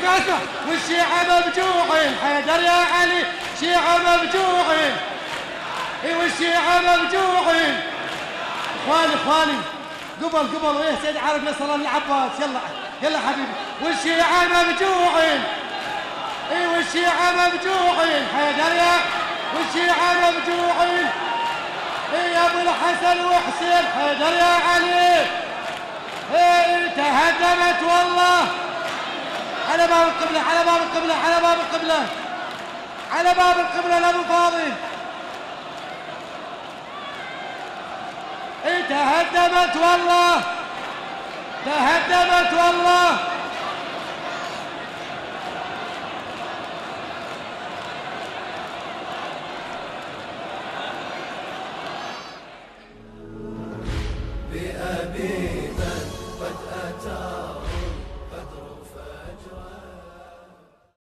اسمع اسمع. والشيعة مفجوعين حيدر يا علي، شيعة مفجوعين. اي والشيعة مفجوعين. اخواني قبل ويا سيد عارف نصر الله العباس. يلا حبيبي. والشيعة مفجوعين. اي والشيعة مفجوعين حيدر يا، والشيعة مفجوعين. اي يا ابو الحسن وحسين حيدر يا علي. اي تهدمت والله. على باب القبلة، على باب القبلة، على باب القبلة، على باب القبلة لابو فاضل. اي تهدمت والله، تهدمت والله.